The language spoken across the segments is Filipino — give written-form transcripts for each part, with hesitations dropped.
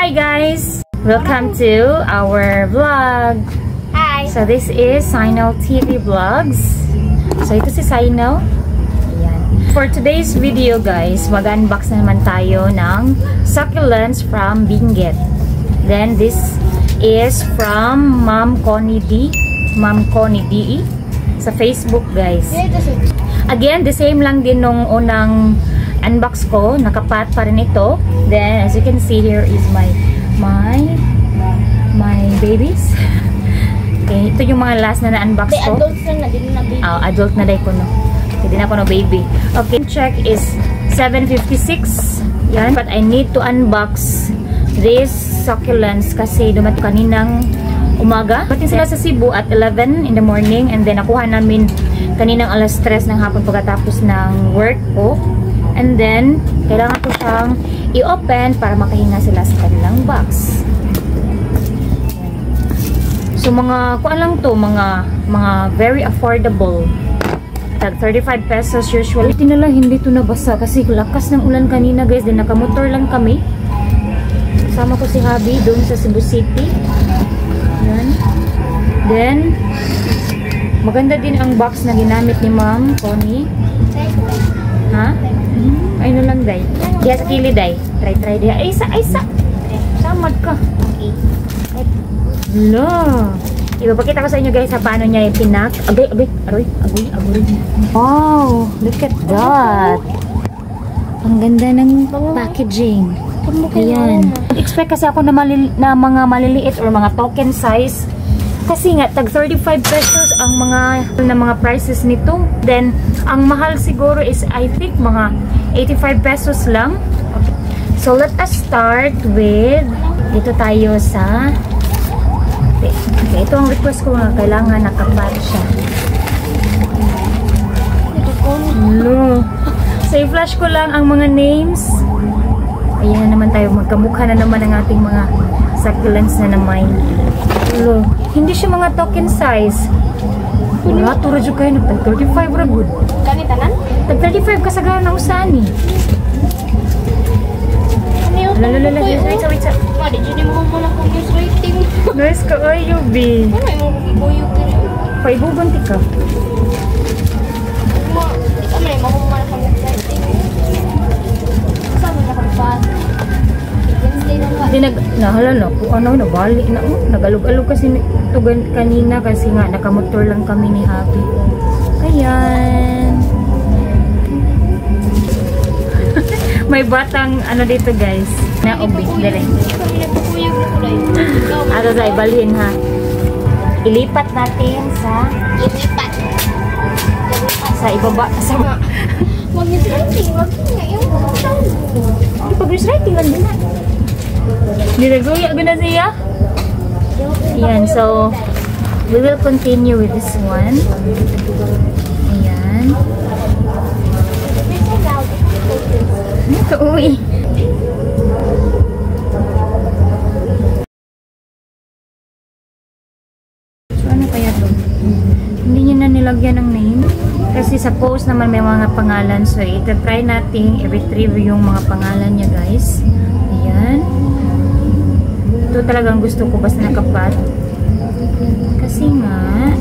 Hi guys! Welcome to our vlog. Hi! So this is Sinal TV Vlogs. So ito si Sinal. Ayan. For today's video guys, mag-unbox na naman tayo ng succulents from Benguet. Then this is from Ma'am Connie D. Ma'am Connie D. Sa Facebook guys. Again, the same lang din nung unang unbox ko, nakapat pa rin ito. Then as you can see, here is my babies. Okay, ito yung mga last na na-unbox ko. Adult na din na baby. Adult na dahil ko no. Hindi na ako no baby. Okay, check is 7:56. Yan, but I need to unbox these succulents kasi dumating kaninang umaga. Batin sila sa Cebu at 11 in the morning, and then nakuha namin kaninang alas 3 ng hapon pagkatapos ng work ko. And then, kailangan ko siyang i-open para makahinga sila sa kanilang box. So, mga, kuan lang to, mga very affordable. Tag 35 pesos usually. Ito na lang, hindi to nabasa kasi lakas ng ulan kanina guys. Then, nakamotor lang kami. Kasama ko si Habi doon sa Cebu City. Yan. Then, maganda din ang box na ginamit ni Ma'am Connie. Ha? Ay no lang day. Diya sa kili day. Try diya. Ay isa. Samad ka. Okay. Hello. Ipapakita ko sa inyo guys sa paano niya pinak. Agoy. Wow, look at that. Ang ganda ng packaging. Ayan. Expect kasi ako na mga maliliit or mga token size. Kasi nga, tag 35 pesos ang mga prices nito. Then, ang mahal siguro is, I think, mga 85 pesos lang. Okay. So, let us start with, dito tayo sa, okay, ito ang request ko nga, kailangan nakapat siya. Hello. So, i-flash ko lang ang mga names. Ayan na naman tayo, magkamukha na naman ang ating mga succulents na naman. Hello. Hindi siya mga token size. Wala, tura dyan kayo. Nagtag 35 ra good. Ganitanan? Tag 35 kasagaran na usani. Lalala, wait sa. Di dyan mo muna kong news rating. Nice ka, ayo, B. Ano yung ibuyog ka rin? Paibubanti ka. Di ka may mahumana kong news rating. Kasama na kong pa. Hindi nahala na kung ano, nabali na. Nagalog-alog kasi ito kanina kasi nga nakamotor lang kami ni Happy. Ayan. May batang ano dito guys. Na ubi. Dire. Ano sa ibalhin ha. Ilipat natin sa ibaba. Mag-news rating. Yung pag-news rating lang din na. Nilagaya ko na siya. Ayan, so we will continue with this one. Ayan. Ito, uwi. So, ano kaya ito? Hindi niya na nilagyan ng name. Kasi sa post naman may mga pangalan. So, ita-try natin i-retrieve yung mga pangalan niya, guys. Ayan. Ito talagang gusto ko basta nakapat. Kasi nga,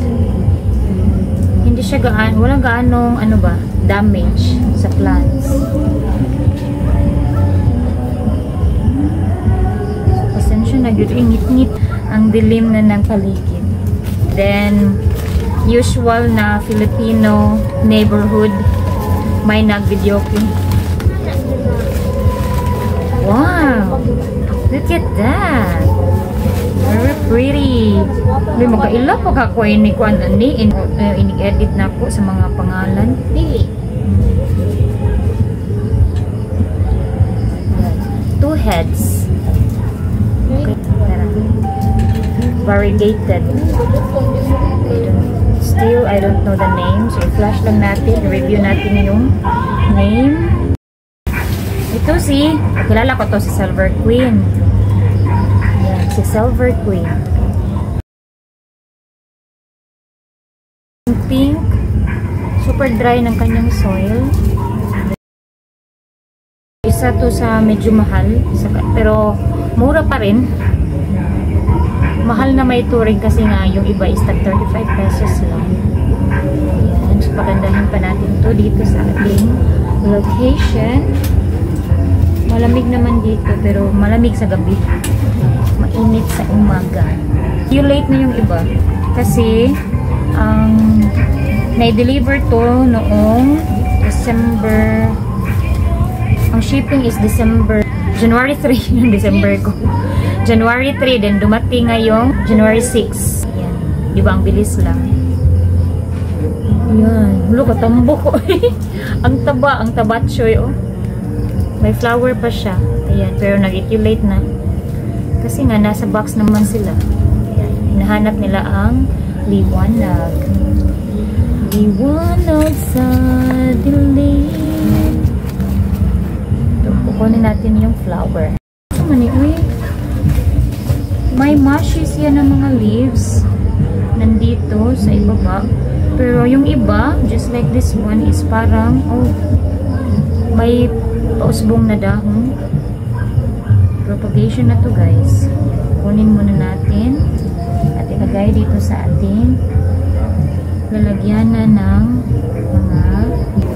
hindi siya walang gaanong, damage sa plants. Pasensya na, ingit-ngit ang dilim na ng paligid. Then, usual na Filipino neighborhood, may nag-videoke. Wow! Look at that! Very pretty! May magkaila pa kako ini ko ini-edit na ko sa mga pangalan. Lili. Two heads. Okay. Variegated. Still, I don't know the name. So, i-flash lang natin. I-review natin yung name. Ito kilala ko to si Silver Queen. Ayan, si Silver Queen. Pink. Super dry ng kanyang soil. Isa to sa medyo mahal. Pero Mura pa rin. Mahal na may touring kasi nga yung iba is tag 35 pesos lang. Ayan. So, pagandahin pa natin to dito sa ating location. Malamig naman dito pero malamig sa gabi. Mainit sa umaga. Yung late na yung iba. Kasi na-deliver to noong December. Ang shipping is January 3 yung December ko. January 3, then dumating ngayong January 6. Ayan. Di ba? Ang bilis lang. Ayan. Hulo, katambo ko. Ang tabatsoy, oh. May flower pa siya. Ayan. Pero nag-etulate na. Kasi nga, nasa box naman sila. Ayan. Hinahanap nila ang liwanag. Liwanag sa dilim. Ito, kukunin natin yung flower. Ano uy? May mushies yan ng mga leaves nandito sa ibaba. Pero yung iba, just like this one, is parang, oh, may pausbong na dahon. Propagation na to, guys. Kunin muna natin at ilagay dito sa ating lalagyanan ng mga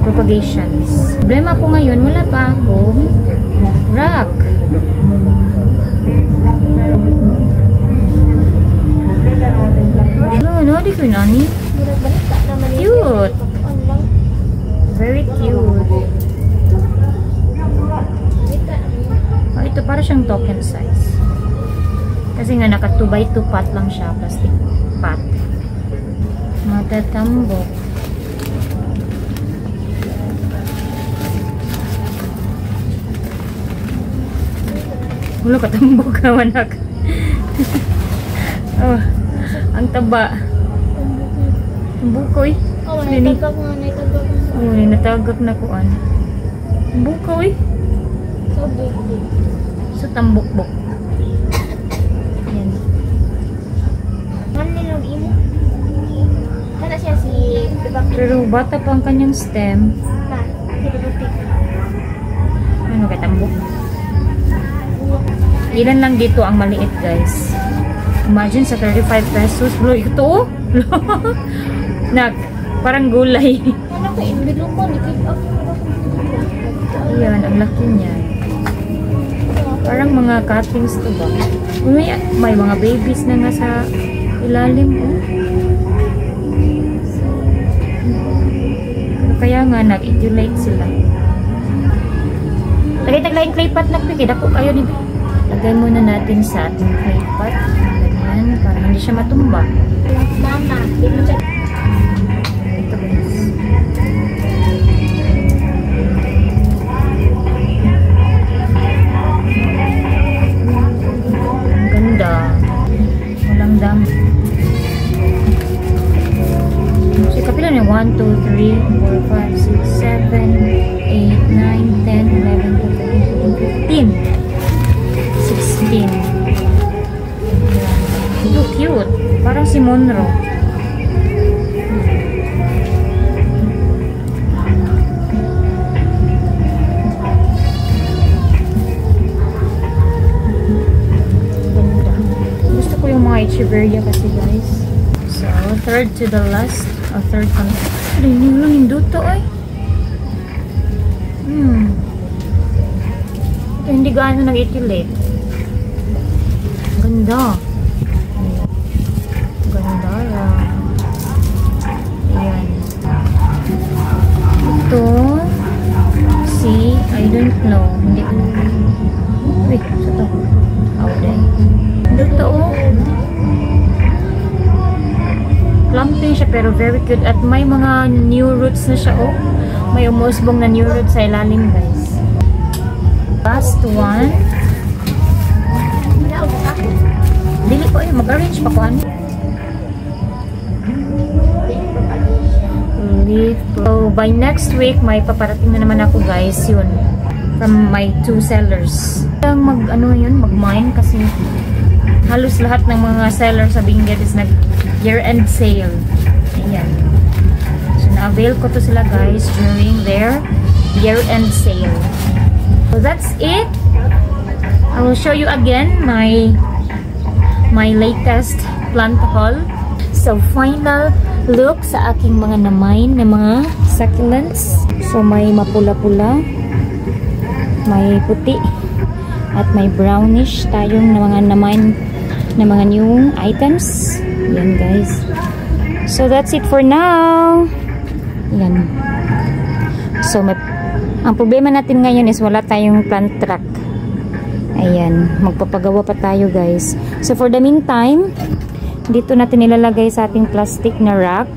propagations. Problema ko ngayon, wala pa akong rock. No, di ko nani. Cute. Very cute. Oh, ito para siyang token size. Kasi nga naka 2x2 pot lang siya, plastic pot. Matatambok. Wala katambok ka, manak. Oh, ang taba. Ang bukoy. Oh, natagak nga, natagak nga. Oh, natagak na kuan. Ang bukoy. So big. So tambok-bok. Yan. Ano nilang imo? Kana siya si Bebak. Pero bata pa ang kanyang stem. Ma, si Bebak. Ano kay tambok? Ilan lang dito ang maliit, guys. Imagine sa 35 pesos. Bro, ito. Nak, parang gulay. Ano ko, inbilo ko, nikip up. Ayan, ang laki niya. Parang mga cuttings to ba? May mga babies na nga sa ilalim, oh. Kaya nga, nag-etulate sila. Lagay-taglaing clay pot na pikid. Ako kayo ni. Lagay muna natin sa ating clay pot. Ganyan, para hindi siya matumba. Mama, di mo siya. Ito, guys. Ang ganda. Walang dami. So, kapila niya 1, 2, 3, 4, 5, 6, 7, 8, 9, 10, 11, 12, 13, 15. 16. Ito, cute. Parang si Monroe. Ganda. Gusto ko yung mga Echeverria kasi, guys. So, third to the last. O, third pa. Rinig lang yung duto, ay. Ito, hindi gaano nag-etulate. Ganda. Ganda lang. Ayan. Ito. See, I don't know. Hindi ko. Wait, sa to. Auday. Dito, oh. Clumping siya pero very cute. At may mga new roots na siya, oh. May umusbong na new roots sa ilalim, guys. Last one. Dili ko eh, mag-arrange pa ko ano. So, by next week, may paparating na naman ako, guys, yun. From my 2 sellers. Mag-mine kasi halos lahat ng mga sellers sa Benguet is nag-year-end sale. Ayan. So, na-avail ko to sila, guys, during their year-end sale. So, that's it. I will show you again my latest plant haul. So, final look sa aking mga namain na mga succulents. So, may mapula-pula, may puti, at may brownish tayong na mga namain na mga new items. Yan guys. So, that's it for now. Yan. So, ang problema natin ngayon is wala tayong plant truck. Ayan. Magpapagawa pa tayo guys. So, for the meantime, dito natin ilalagay sa ating plastic na rack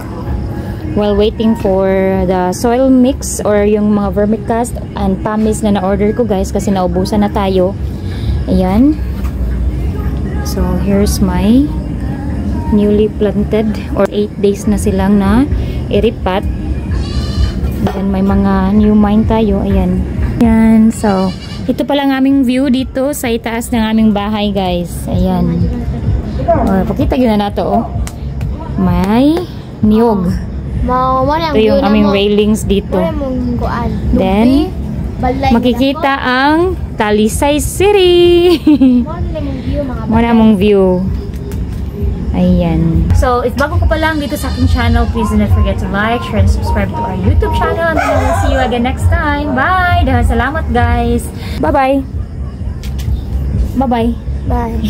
while waiting for the soil mix or yung mga vermicast and pumice na na-order ko guys kasi naubusan na tayo. Ayan. So, here's my newly planted or 8 days na silang na iripat. Ayan, may mga new mine tayo. Ayan. Ayan. So, ito pala ang aming view dito sa itaas ng aming bahay guys. Ayan. Pakita yun na nato oh. May niyog. Ito yung aming railings dito. Then, makikita ang Talisay City. Muna mong view. Ayan. So, if bago ko pa lang dito sa aking channel, please do not forget to like, share, and subscribe to our YouTube channel. And then I will see you again next time. Bye! Dahil salamat guys. Bye-bye. Bye-bye. Bye.